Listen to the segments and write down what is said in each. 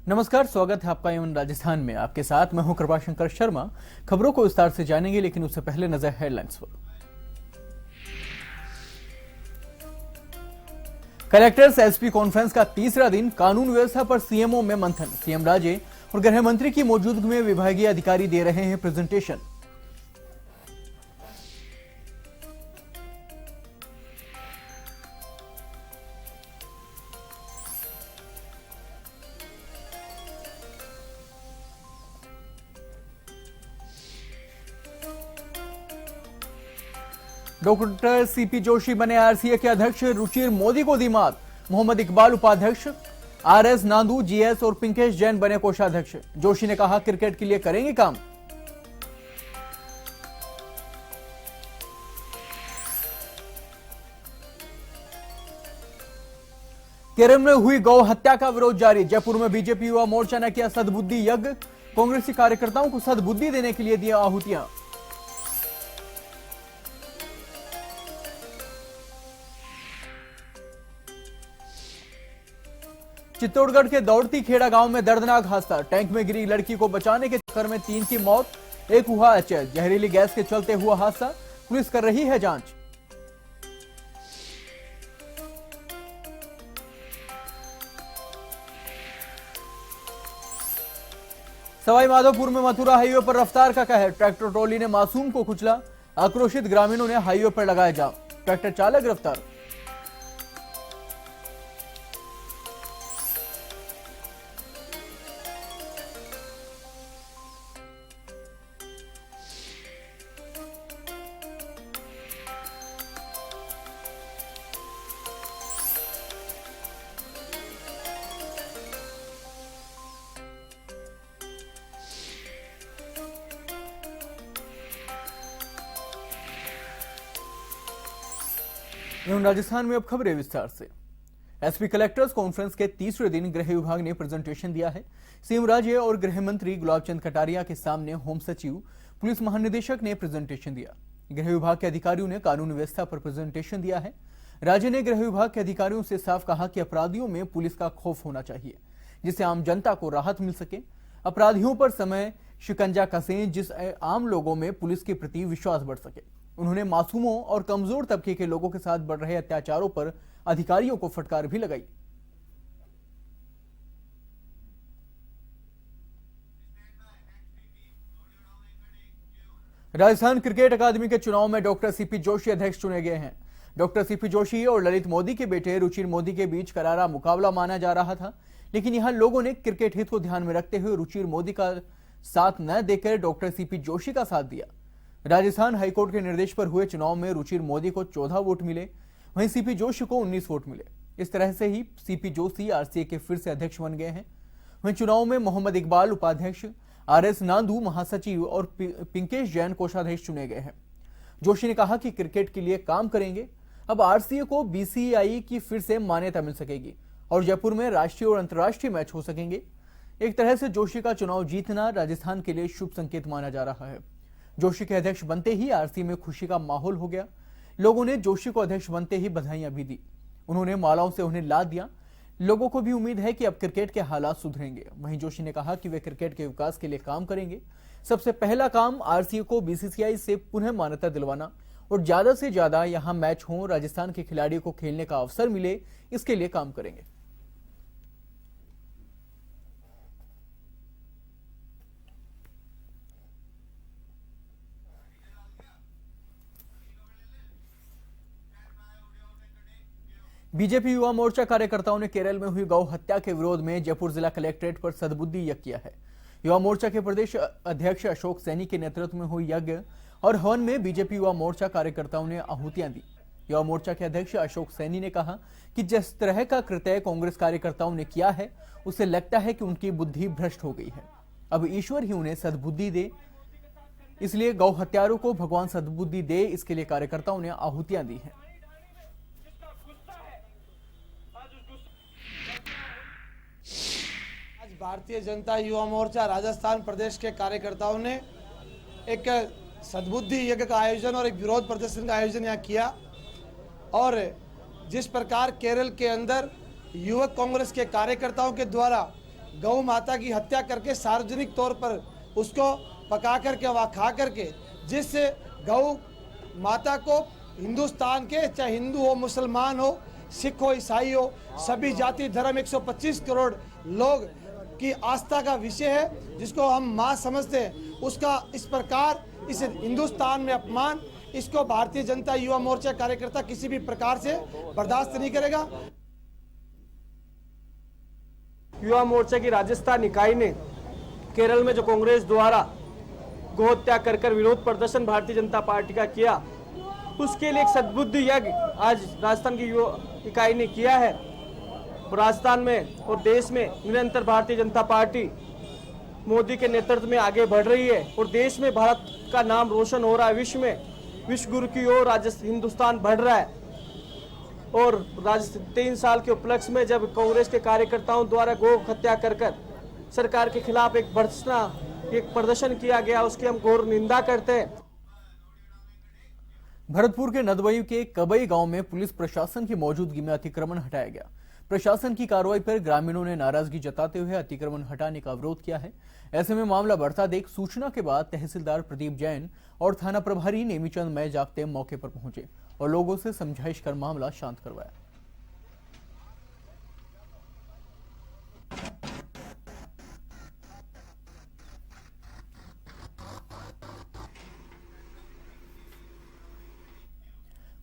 नमस्कार, स्वागत है आपका एवं राजस्थान में। आपके साथ मैं हूं कृपाशंकर शर्मा। खबरों को विस्तार से जानेंगे, लेकिन उससे पहले नजर हेडलाइंस पर। कलेक्टर्स एसपी कॉन्फ्रेंस का तीसरा दिन, कानून व्यवस्था पर सीएमओ में मंथन। सीएम राजे और गृह मंत्री की मौजूदगी में विभागीय अधिकारी दे रहे हैं प्रेजेंटेशन। डॉक्टर सीपी जोशी बने आरसीए के अध्यक्ष, रुचिर मोदी को दी मात। मोहम्मद इकबाल उपाध्यक्ष, आरएस नांदू जीएस और पिंकेश जैन बने कोषाध्यक्ष। जोशी ने कहा, क्रिकेट के लिए करेंगे काम। केरल में हुई गौ हत्या का विरोध जारी। जयपुर में बीजेपी युवा मोर्चा ने किया सद्बुद्धि यज्ञ। कांग्रेसी कार्यकर्ताओं को सद्बुद्धि देने के लिए दिया आहुतियां। चित्तौड़गढ़ के दौड़ती खेड़ा गांव में दर्दनाक हादसा। टैंक में गिरी लड़की को बचाने के चक्कर में 3 की मौत, 1 हुआ अचेत। जहरीली गैस के चलते हुआ हादसा, पुलिस कर रही है जांच। सवाई माधोपुर में मथुरा हाईवे पर रफ्तार का कहर। ट्रैक्टर ट्रॉली ने मासूम को कुचला। आक्रोशित ग्रामीणों ने हाईवे पर लगाया जाम। ट्रैक्टर चालक गिरफ्तार। राजस्थान में अब खबरें विस्तार से। एसपी कलेक्टर्स कॉन्फ्रेंस के तीसरे दिन गृह विभाग ने प्रेजेंटेशन दिया है। सीएम राजे और गृह मंत्री गुलाबचंद कटारिया के सामने होम सचिव, पुलिस महानिदेशक ने प्रेजेंटेशन दिया। गृह विभाग के अधिकारियों ने कानून व्यवस्था पर प्रेजेंटेशन दिया है। राजे ने गृह विभाग के अधिकारियों से साफ कहा कि अपराधियों में पुलिस का खौफ होना चाहिए, जिससे आम जनता को राहत मिल सके। अपराधियों पर समय शिकंजा कसें, जिससे आम लोगों में पुलिस के प्रति विश्वास बढ़ सके। उन्होंने मासूमों और कमजोर तबके के लोगों के साथ बढ़ रहे अत्याचारों पर अधिकारियों को फटकार भी लगाई। राजस्थान क्रिकेट अकादमी के चुनाव में डॉक्टर सीपी जोशी अध्यक्ष चुने गए हैं। डॉक्टर सीपी जोशी और ललित मोदी के बेटे रुचिर मोदी के बीच करारा मुकाबला माना जा रहा था, लेकिन यहां लोगों ने क्रिकेट हित को ध्यान में रखते हुए रुचिर मोदी का साथ न देकर डॉक्टर सीपी जोशी का साथ दिया। राजस्थान हाईकोर्ट के निर्देश पर हुए चुनाव में रुचिर मोदी को 14 वोट मिले, वहीं सीपी जोशी को 19 वोट मिले। इस तरह से ही सीपी जोशी आरसीए के फिर से अध्यक्ष बन गए हैं। वहीं चुनाव में मोहम्मद इकबाल उपाध्यक्ष, आरएस नांदू महासचिव और पिंकेश जैन कोषाध्यक्ष चुने गए हैं। जोशी ने कहा कि क्रिकेट के लिए काम करेंगे। अब आरसीए को बीसीसीआई की फिर से मान्यता मिल सकेगी और जयपुर में राष्ट्रीय और अंतर्राष्ट्रीय मैच हो सकेंगे। एक तरह से जोशी का चुनाव जीतना राजस्थान के लिए शुभ संकेत माना जा रहा है। जोशी के अध्यक्ष बनते ही आरसीए में खुशी का माहौल हो गया। लोगों ने जोशी को अध्यक्ष बनते ही बधाइयां भी दी। उन्होंने मालाओं से उन्हें लाद दिया। लोगों को भी उम्मीद है कि अब क्रिकेट के हालात सुधरेंगे। वहीं जोशी ने कहा कि वे क्रिकेट के विकास के लिए काम करेंगे। सबसे पहला काम आरसीए को बीसीसीआई से पुनः मान्यता दिलवाना और ज्यादा से ज्यादा यहां मैच हो, राजस्थान के खिलाड़ियों को खेलने का अवसर मिले, इसके लिए काम करेंगे। बीजेपी युवा मोर्चा कार्यकर्ताओं ने केरल में हुई गौ हत्या के विरोध में जयपुर जिला कलेक्ट्रेट पर सद्बुद्धि यज्ञ किया है। युवा मोर्चा के प्रदेश अध्यक्ष अशोक सैनी के नेतृत्व में हुई यज्ञ और हवन में बीजेपी युवा मोर्चा कार्यकर्ताओं ने आहुतियां दी। युवा मोर्चा के अध्यक्ष अशोक सैनी ने कहा कि जिस तरह का कृत्य कांग्रेस कार्यकर्ताओं ने किया है, उससे लगता है कि उनकी बुद्धि भ्रष्ट हो गई है। अब ईश्वर ही उन्हें सद्बुद्धि दे, इसलिए गौ हत्यारों को भगवान सद्बुद्धि दे, इसके लिए कार्यकर्ताओं ने आहुतियां दी हैं। भारतीय जनता युवा मोर्चा राजस्थान प्रदेश के कार्यकर्ताओं ने एक सद्बुद्धि यज्ञ का आयोजन और एक विरोध प्रदर्शन का आयोजन यहाँ किया। और जिस प्रकार केरल के अंदर युवक कांग्रेस के कार्यकर्ताओं के द्वारा गौ माता की हत्या करके सार्वजनिक तौर पर उसको पका करके वहाँ खा करके जिस गौ माता को हिंदुस्तान के चाहे हिंदू हो, मुसलमान हो, सिख हो, ईसाई हो, सभी जाति धर्म 125 करोड़ लोग की आस्था का विषय है, जिसको हम माँ समझते हैं, उसका इस प्रकार इस हिंदुस्तान में अपमान, इसको भारतीय जनता युवा मोर्चा कार्यकर्ता किसी भी प्रकार से बर्दाश्त नहीं करेगा। युवा मोर्चा की राजस्थान इकाई ने केरल में जो कांग्रेस द्वारा गौ हत्या कर विरोध प्रदर्शन भारतीय जनता पार्टी का किया, उसके लिए एक सद्बुद्धि यज्ञ आज राजस्थान की युवा इकाई ने किया है। राजस्थान में और देश में निरंतर भारतीय जनता पार्टी मोदी के नेतृत्व में आगे बढ़ रही है और देश में भारत का नाम रोशन हो रहा है। विश्व में विश्व गुरु की ओर हिंदुस्तान बढ़ रहा है। और 3 साल के उपलक्ष्य में जब कांग्रेस के कार्यकर्ताओं द्वारा गौ हत्या कर सरकार के खिलाफ एक प्रदर्शन किया गया, उसकी हम घोर निंदा करते हैं। भरतपुर के नदबई के कबई गांव में पुलिस प्रशासन की मौजूदगी में अतिक्रमण हटाया गया। प्रशासन की कार्रवाई पर ग्रामीणों ने नाराजगी जताते हुए अतिक्रमण हटाने का विरोध किया है। ऐसे में मामला बढ़ता देख सूचना के बाद तहसीलदार प्रदीप जैन और थाना प्रभारी नेमीचंद मय जागते मौके पर पहुंचे और लोगों से समझाइश कर मामला शांत करवाया।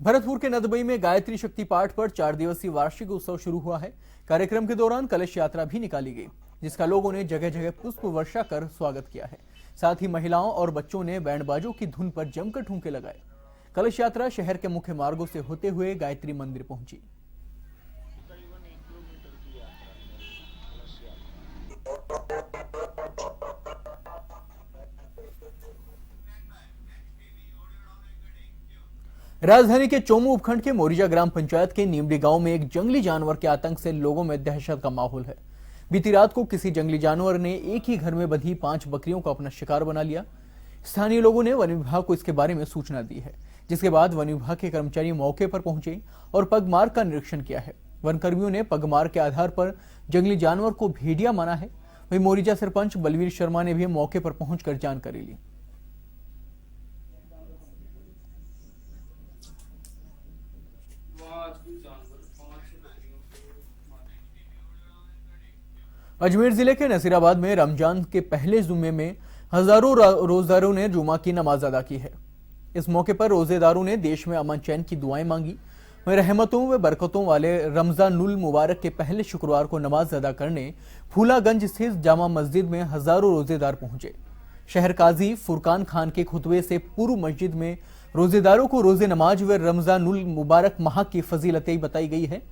भरतपुर के नदबई में गायत्री शक्ति पाठ पर 4 दिवसीय वार्षिक उत्सव शुरू हुआ है। कार्यक्रम के दौरान कलश यात्रा भी निकाली गई, जिसका लोगों ने जगह जगह पुष्प वर्षा कर स्वागत किया है। साथ ही महिलाओं और बच्चों ने बैंड बाजों की धुन पर जमकर ठुमके लगाए। कलश यात्रा शहर के मुख्य मार्गों से होते हुए गायत्री मंदिर पहुंची। राजधानी के चोमू उपखंड के मोरिजा ग्राम पंचायत के नीमडी गांव में एक जंगली जानवर के आतंक से लोगों में दहशत का माहौल है। बीती रात को किसी जंगली जानवर ने एक ही घर में बंधी 5 बकरियों को अपना शिकार बना लिया। स्थानीय लोगों ने वन विभाग को इसके बारे में सूचना दी है, जिसके बाद वन विभाग के कर्मचारी मौके पर पहुंचे और पगमार्ग का निरीक्षण किया है। वन कर्मियों ने पगमार्ग के आधार पर जंगली जानवर को भेड़िया माना है। वहीं मोरिजा सरपंच बलवीर शर्मा ने भी मौके पर पहुंचकर जानकारी ली। अजमेर जिले के नसीराबाद में रमजान के पहले जुम्मे में हजारों रोजेदारों ने जुमा की नमाज अदा की है। इस मौके पर रोजेदारों ने देश में अमन चैन की दुआएं मांगी। वहीं रहमतों व बरकतों वाले रमजानुल मुबारक के पहले शुक्रवार को नमाज अदा करने फूलागंज स्थित जामा मस्जिद में हजारों रोजेदार पहुंचे। शहर काजी फुरकान खान के खुतबे से पूर्व मस्जिद में रोजेदारों को रोजे नमाज व रमजानुल मुबारक माह की फजीलतें बताई गई है।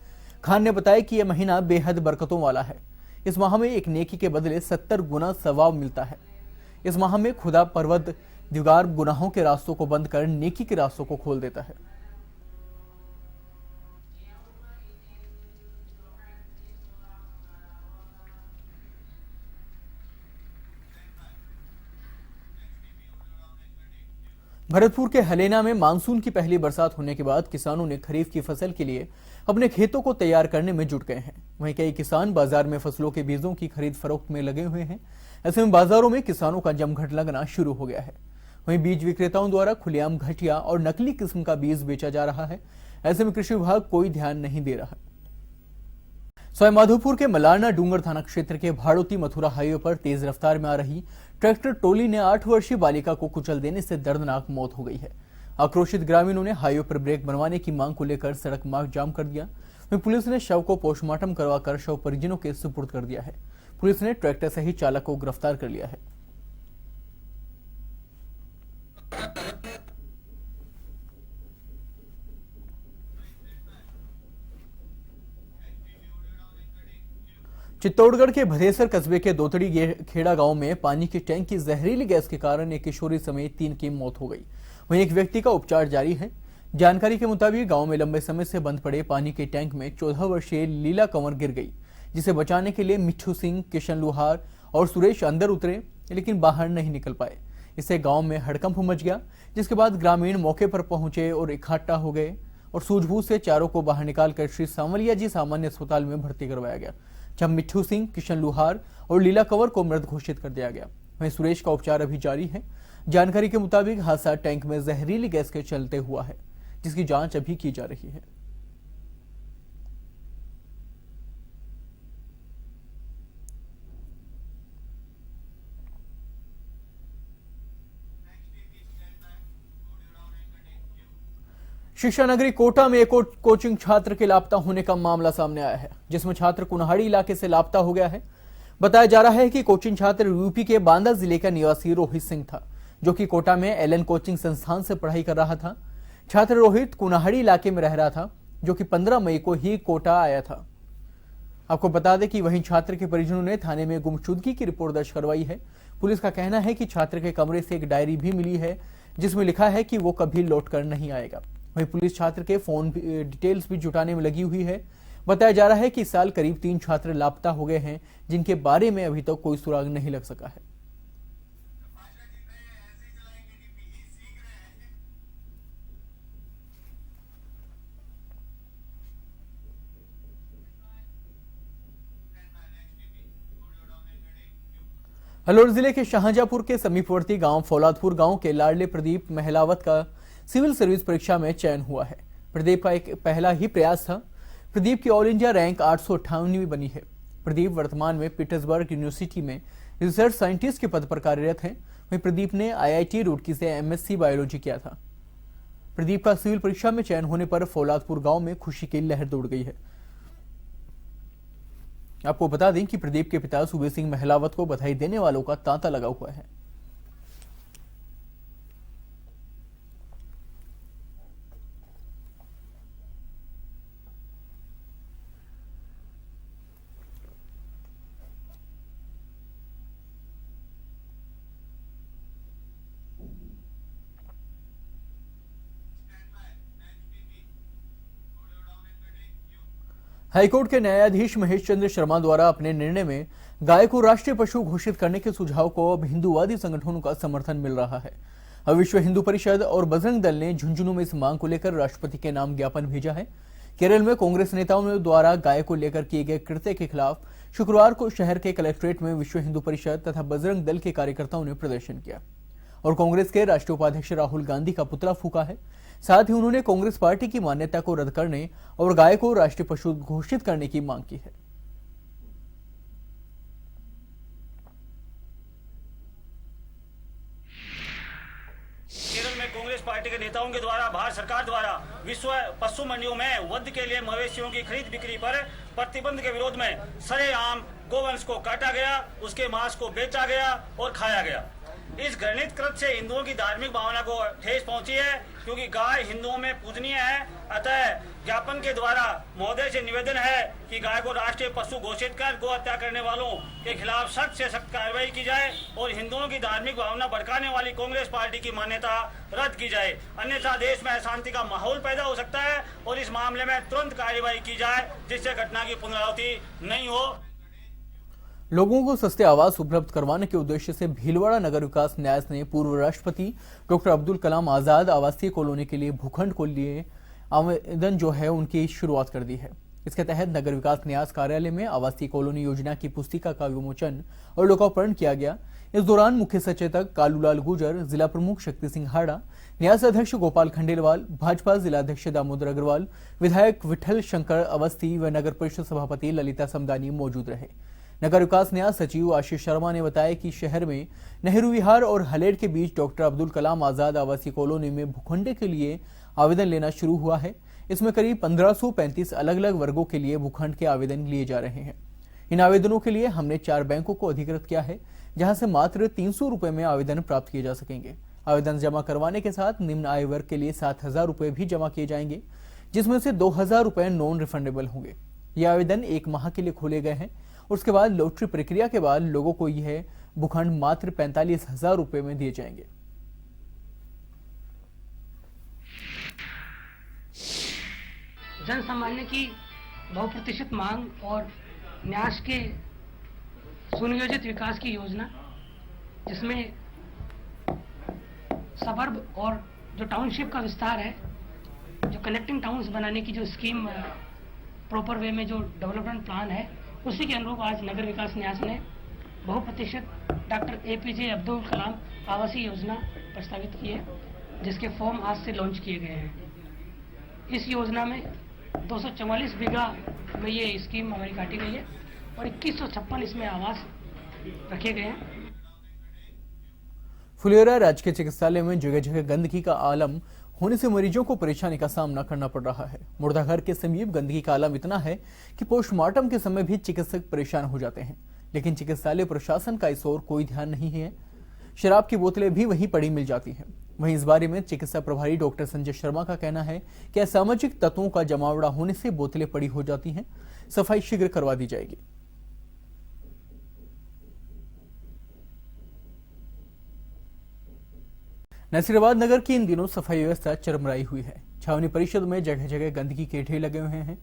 खान ने बताया कि यह महीना बेहद बरकतों वाला है। इस माह में एक नेकी के बदले 70 गुना सवाब मिलता है। इस माह में खुदा परवरदिगार गुनाहों के रास्तों को बंद कर नेकी के रास्तों को खोल देता है। भरतपुर के हलेना में मानसून की पहली बरसात होने के बाद किसानों ने खरीफ की फसल के लिए अपने खेतों को तैयार करने में जुट गए हैं। वहीं कई किसान बाजार में फसलों के बीजों की खरीद फरोख्त में लगे हुए हैं। ऐसे में बाजारों में किसानों का जमघट लगना शुरू हो गया है। वहीं बीज विक्रेताओं द्वारा खुलेआम घटिया और नकली किस्म का बीज बेचा जा रहा है। ऐसे में कृषि विभाग कोई ध्यान नहीं दे रहा। सवाईमाधोपुर के मलारना डूंगर थाना क्षेत्र के भाड़ोती मथुरा हाईवे पर तेज रफ्तार में आ रही ट्रैक्टर ट्रॉली ने 8 वर्षीय बालिका को कुचल देने से दर्दनाक मौत हो गई है। आक्रोशित ग्रामीणों ने हाईवे पर ब्रेक बनवाने की मांग को लेकर सड़क मार्ग जाम कर दिया। वहीं पुलिस ने शव को पोस्टमार्टम करवाकर शव परिजनों के सुपुर्द कर दिया है। पुलिस ने ट्रैक्टर सहित चालक को गिरफ्तार कर लिया है। चित्तौड़गढ़ के भदेसर कस्बे के दोतड़ी खेड़ा गांव में पानी की टैंक की जहरीली गैस के कारण एक किशोरी समेत 3 की मौत हो गई। वहीं एक व्यक्ति का उपचार जारी है। जानकारी के मुताबिक गांव में लंबे समय से बंद पड़े पानी के टैंक में 14 वर्षीय लीला कंवर गिर गई, जिसे बचाने के लिए मिट्ठू सिंह, किशन लुहार और सुरेश अंदर उतरे, लेकिन बाहर नहीं निकल पाए। इससे गांव में हड़कंप मच गया, जिसके बाद ग्रामीण मौके पर पहुंचे और इकट्ठा हो गए और सूझबूझ से चारों को बाहर निकालकर श्री सांवलिया जी सामान्य अस्पताल में भर्ती करवाया गया, जब मिट्ठू सिंह, किशन लुहार और लीला कंवर को मृत घोषित कर दिया गया। वहीं सुरेश का उपचार अभी जारी है। जानकारी के मुताबिक हादसा टैंक में जहरीली गैस के चलते हुआ है, जिसकी जांच अभी की जा रही है। शिक्षा नगरी कोटा में एक कोचिंग छात्र के लापता होने का मामला सामने आया है, जिसमें छात्र कुन्हाड़ी इलाके से लापता हो गया है। बताया जा रहा है कि कोचिंग छात्र यूपी के बांदा जिले का निवासी रोहित सिंह था, जो कि कोटा में एलन कोचिंग संस्थान से पढ़ाई कर रहा था। छात्र रोहित कुन्हाड़ी इलाके में रह रहा था, जो कि 15 मई को ही कोटा आया था। आपको बता दें कि वहीं छात्र के परिजनों ने थाने में गुमशुदगी की रिपोर्ट दर्ज करवाई है। पुलिस का कहना है कि छात्र के कमरे से एक डायरी भी मिली है, जिसमें लिखा है कि वो कभी लौट कर नहीं आएगा। वहीं पुलिस छात्र के फोन डिटेल्स भी जुटाने में लगी हुई है। बताया जा रहा है कि इस साल करीब 3 छात्र लापता हो गए हैं, जिनके बारे में अभी तक कोई सुराग नहीं लग सका है। हलोर जिले के शाहजहांपुर के समीपवर्ती गांव फौलादपुर गांव के लाडले प्रदीप महलावत का सिविल सर्विस परीक्षा में चयन हुआ है। प्रदीप का एक पहला ही प्रयास था। प्रदीप की ऑल इंडिया रैंक 858वीं बनी है। प्रदीप वर्तमान में पीटर्सबर्ग यूनिवर्सिटी में रिसर्च साइंटिस्ट के पद पर कार्यरत हैं। वहीं प्रदीप ने आईआईटी रुड़की से एमएससी बायोलॉजी किया था। प्रदीप का सिविल परीक्षा में चयन होने पर फौलादपुर गांव में खुशी की लहर दौड़ गई है। आपको बता दें कि प्रदीप के पिता सूबे सिंह महलावत को बधाई देने वालों का तांता लगा हुआ है। हाईकोर्ट के न्यायाधीश महेश चंद्र शर्मा द्वारा अपने निर्णय में गाय को राष्ट्रीय पशु घोषित करने के सुझाव को अब हिंदूवादी संगठनों का समर्थन मिल रहा है। अब विश्व हिंदू परिषद और बजरंग दल ने झुंझुनू में इस मांग को लेकर राष्ट्रपति के नाम ज्ञापन भेजा है। केरल में कांग्रेस नेताओं द्वारा गाय को लेकर किए गए कृत्य के खिलाफ शुक्रवार को शहर के कलेक्ट्रेट में विश्व हिंदू परिषद तथा बजरंग दल के कार्यकर्ताओं ने प्रदर्शन किया और कांग्रेस के राष्ट्रीय उपाध्यक्ष राहुल गांधी का पुतला फूंका है। साथ ही उन्होंने कांग्रेस पार्टी की मान्यता को रद्द करने और गाय को राष्ट्रीय पशु घोषित करने की मांग की है। केरल में कांग्रेस पार्टी के नेताओं के द्वारा भारत सरकार द्वारा विश्व पशु मंडियों में वध के लिए मवेशियों की खरीद बिक्री पर प्रतिबंध के विरोध में सरेआम गोवंश को काटा गया, उसके मांस को बेचा गया और खाया गया। इस घृणित कृत्य से हिंदुओं की धार्मिक भावना को ठेस पहुंची है, क्योंकि गाय हिंदुओं में पूजनीय है। अतः ज्ञापन के द्वारा महोदय से निवेदन है कि गाय को राष्ट्रीय पशु घोषित कर गौ हत्या करने वालों के खिलाफ सख्त से सख्त कार्रवाई की जाए और हिंदुओं की धार्मिक भावना भड़काने वाली कांग्रेस पार्टी की मान्यता रद्द की जाए। अन्यथा देश में अशांति का माहौल पैदा हो सकता है और इस मामले में तुरंत कार्रवाई की जाए, जिससे घटना की पुनरावृत्ति नहीं हो। लोगों को सस्ते आवास उपलब्ध करवाने के उद्देश्य से भीलवाड़ा नगर विकास न्यास ने पूर्व राष्ट्रपति डॉक्टर अब्दुल कलाम आजाद आवासीय कॉलोनी के लिए भूखंड को लिए आवेदन जो है उनकी शुरुआत कर दी है। इसके तहत नगर विकास न्यास कार्यालय में आवासीय कॉलोनी योजना की पुस्तिका का विमोचन और लोकार्पण किया गया। इस दौरान मुख्य सचेतक कालूलाल गुर्जर, जिला प्रमुख शक्ति सिंह हाड़ा, न्यास अध्यक्ष गोपाल खंडेलवाल, भाजपा जिलाध्यक्ष दामोदर अग्रवाल, विधायक विठल शंकर अवस्थी व नगर परिषद सभापति ललिता समदानी मौजूद रहे। नगर विकास न्यास सचिव आशीष शर्मा ने बताया कि शहर में नेहरू विहार और हलेड़ के बीच डॉक्टर अब्दुल कलाम आजाद आवासीय कॉलोनी में भूखंड के लिए आवेदन लेना शुरू हुआ है। इसमें करीब 1535 अलग अलग वर्गों के लिए भूखंड के आवेदन लिए जा रहे हैं। इन आवेदनों के लिए हमने 4 बैंकों को अधिकृत किया है, जहां से मात्र 300 रुपए में आवेदन प्राप्त किए जा सकेंगे। आवेदन जमा करवाने के साथ निम्न आय वर्ग के लिए 7000 रुपए भी जमा किए जाएंगे, जिसमें से 2000 रुपए नॉन रिफंडेबल होंगे। ये आवेदन 1 माह के लिए खोले गए हैं और उसके बाद लॉटरी प्रक्रिया के बाद लोगों को यह भूखंड मात्र 45,000 रुपए में दिए जाएंगे। जन सामान्य की बहुप्रतिशत मांग और न्यास के सुनियोजित विकास की योजना, जिसमें सबर्ब और जो टाउनशिप का विस्तार है, जो कनेक्टिंग टाउन्स बनाने की जो स्कीम प्रॉपर वे में जो डेवलपमेंट प्लान है, उसी के अनुरूप आज नगर विकास न्यास ने बहुप्रतीक्षित डॉक्टर APJ अब्दुल कलाम आवासीय योजना प्रस्तावित की है, जिसके फॉर्म आज से लॉन्च किए गए हैं। इस योजना में 244 बीघा में ये स्कीम हमारी काटी गई है और 2156 इसमें आवास रखे गए हैं। फुलेरा राजकीय चिकित्सालय में जगह जगह गंदगी का आलम होने से मरीजों को परेशानी का सामना करना पड़ रहा है। मुर्दाघर के समीप गंदगी का आलम इतना है कि पोस्टमार्टम के समय भी चिकित्सक परेशान हो जाते हैं, लेकिन चिकित्सालय प्रशासन का इस ओर कोई ध्यान नहीं है। शराब की बोतलें भी वहीं पड़ी मिल जाती हैं। वहीं इस बारे में चिकित्सा प्रभारी डॉक्टर संजय शर्मा का कहना है कि असामाजिक तत्वों का जमावड़ा होने से बोतलें पड़ी हो जाती हैं, सफाई शीघ्र करवा दी जाएगी। नसीराबाद नगर की इन दिनों सफाई व्यवस्था चरमराई हुई है। छावनी परिषद में जगह जगह गंदगी के ढेर लगे हुए हैं।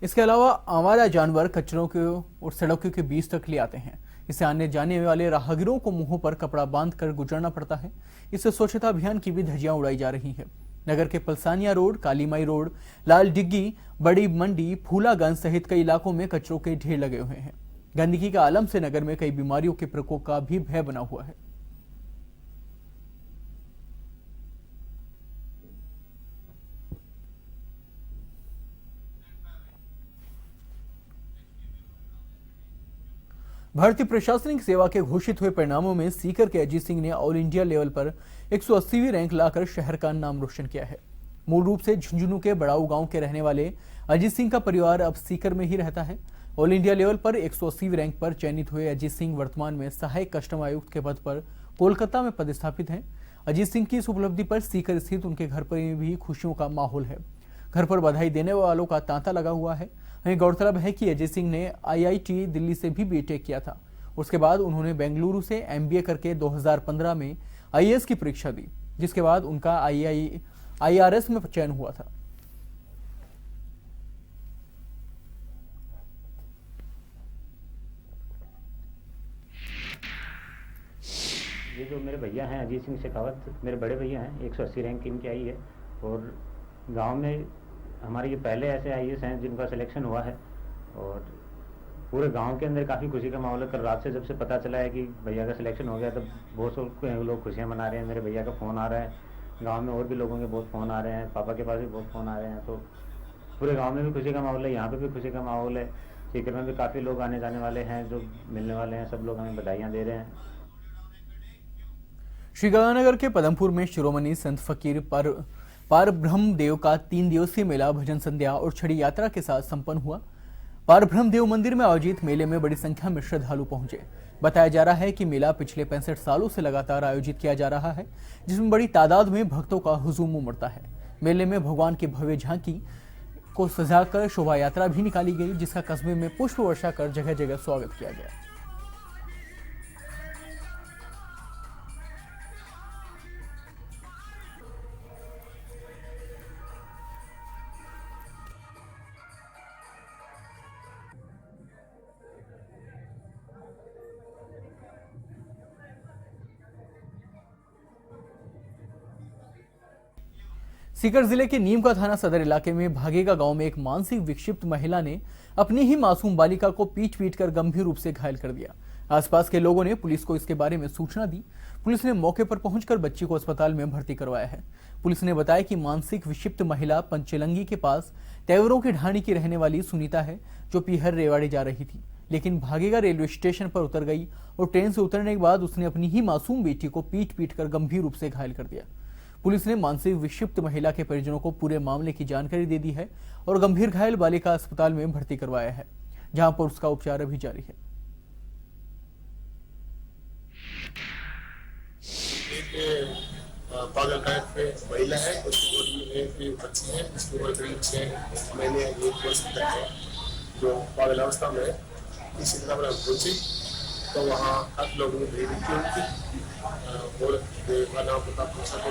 इसके अलावा आवारा जानवर कचरों के और सड़कों के बीच तक ले आते हैं। इससे आने जाने वाले राहगीरों को मुंहों पर कपड़ा बांधकर गुजरना पड़ता है। इससे स्वच्छता अभियान की भी धज्जियां उड़ाई जा रही है। नगर के पलसानिया रोड, कालीमाई रोड, लाल डिग्गी, बड़ी मंडी, फूलागंज सहित कई इलाकों में कचरों के ढेर लगे हुए हैं। गंदगी का आलम से नगर में कई बीमारियों के प्रकोप का भी भय बना हुआ है। भारतीय प्रशासनिक सेवा के घोषित हुए परिणामों में सीकर के अजीत सिंह ने ऑल इंडिया लेवल पर 180वीं रैंक लाकर शहर का नाम रोशन किया है। मूल रूप से झुंझुनू के बड़ाऊ गांव के रहने वाले अजीत सिंह का परिवार अब सीकर में ही रहता है। ऑल इंडिया लेवल पर 180वीं रैंक पर चयनित हुए अजीत सिंह वर्तमान में सहायक कस्टम आयुक्त के पद पर कोलकाता में पदस्थापित हैं। अजीत सिंह की इस उपलब्धि पर सीकर स्थित उनके घर पर भी खुशियों का माहौल है। घर पर बधाई देने वालों का तांता लगा हुआ है। वहीं गौरतलब है कि अजय सिंह ने IIT दिल्ली से भी बीटेक किया था। उसके बाद उन्होंने बेंगलुरु से MBA करके 2015 में IAS की परीक्षा दी, जिसके बाद उनका IRS में चयन हुआ था। ये जो मेरे भैया हैं अजीत सिंह शेखावत, मेरे बड़े भैया हैं, 180 रैंक इनकी आई है। और गांव में हमारे ये पहले ऐसे IAS हैं जिनका सिलेक्शन हुआ है और पूरे गांव के अंदर काफ़ी खुशी का माहौल है। कल रात से जब से पता चला है कि भैया का सिलेक्शन हो गया तब बहुत से लोग खुशियां मना रहे हैं। मेरे भैया का फ़ोन आ रहा है, गांव में और भी लोगों के बहुत फ़ोन आ रहे हैं, पापा के पास भी बहुत फ़ोन आ रहे हैं। तो पूरे गाँव में भी खुशी का माहौल है, यहाँ पर भी खुशी का माहौल है। सीकर में भी काफ़ी लोग आने जाने वाले हैं जो मिलने वाले हैं, सब लोग हमें बधाइयाँ दे रहे हैं। श्रीगंगानगर के पदमपुर में शिरोमणि संत फकीर पारब्रह्म देव का 3 दिवसीय मेला भजन संध्या और छड़ी यात्रा के साथ संपन्न हुआ। पारब्रह्म देव मंदिर में आयोजित मेले में बड़ी संख्या में श्रद्धालु पहुंचे। बताया जा रहा है कि मेला पिछले 65 सालों से लगातार आयोजित किया जा रहा है, जिसमें बड़ी तादाद में भक्तों का हुजूम उमड़ता है। मेले में भगवान की भव्य झांकी को सजाकर शोभा यात्रा भी निकाली गई, जिसका कस्बे में पुष्प वर्षा कर जगह जगह स्वागत किया गया। सीकर जिले के नीम का थाना सदर इलाके में भागेगा गांव में एक मानसिक विक्षिप्त महिला ने अपनी ही मासूम बालिका को पीट कर गंभीर रूप से घायल कर दिया। आसपास के लोगों ने पुलिस को इसके बारे में सूचना दी। पुलिस ने मौके पर पहुंचकर बच्ची को अस्पताल में भर्ती करवाया है। पुलिस ने बताया कि मानसिक विक्षिप्त महिला पंचलंगी के पास तेवरों की ढाणी की रहने वाली सुनीता है, जो पीहर रेवाड़ी जा रही थी, लेकिन भागेगा रेलवे स्टेशन पर उतर गई और ट्रेन से उतरने के बाद उसने अपनी ही मासूम बेटी को पीट कर गंभीर रूप से घायल कर दिया। पुलिस ने मानसिक विक्षिप्त महिला के परिजनों को पूरे मामले की जानकारी दे दी है और गंभीर घायल बालिका अस्पताल में भर्ती करवाया है, जहां पर उसका उपचार अभी जारी है। पागल टाइप पे महिला है, उसकी गोद में एक बच्ची है, इसकी उम्र करीब 6 महीने 1 वर्ष तक है, जो पागल अवस्था में इसी तरह पहुंची तो वहाँ 8 लोगों ने भीड़ की उनकी और नाम पता पूछा तो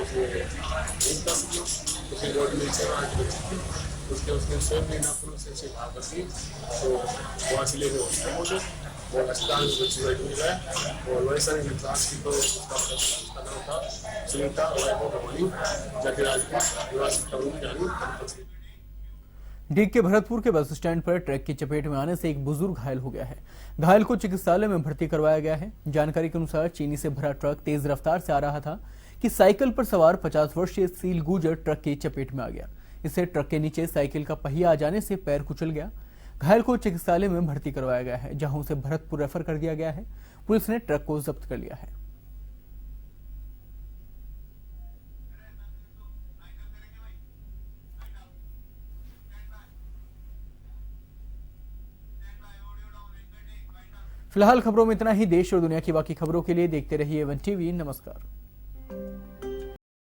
उसने रोड में उसके स्वयं भी नाखूनों से भाग करती तो वहाँ से लेकर हॉस्पिटल और अस्पताल में बच्ची बैठी है और वैसा नहीं क्लास की तो उसका नाम था सुनीता वैभव भवानी जाके राजपूत निवासी। डीग के भरतपुर के बस स्टैंड पर ट्रक की चपेट में आने से एक बुजुर्ग घायल हो गया है। घायल को चिकित्सालय में भर्ती करवाया गया है। जानकारी के अनुसार चीनी से भरा ट्रक तेज रफ्तार से आ रहा था कि साइकिल पर सवार 50 वर्षीय सील गुजर ट्रक की चपेट में आ गया। इससे ट्रक के नीचे साइकिल का पहिया आ जाने से पैर कुचल गया। घायल को चिकित्सालय में भर्ती करवाया गया है, जहां उसे भरतपुर रेफर कर दिया गया है। पुलिस ने ट्रक को जब्त कर लिया है। फिलहाल खबरों में इतना ही। देश और दुनिया की बाकी खबरों के लिए देखते रहिए वन टीवी। नमस्कार।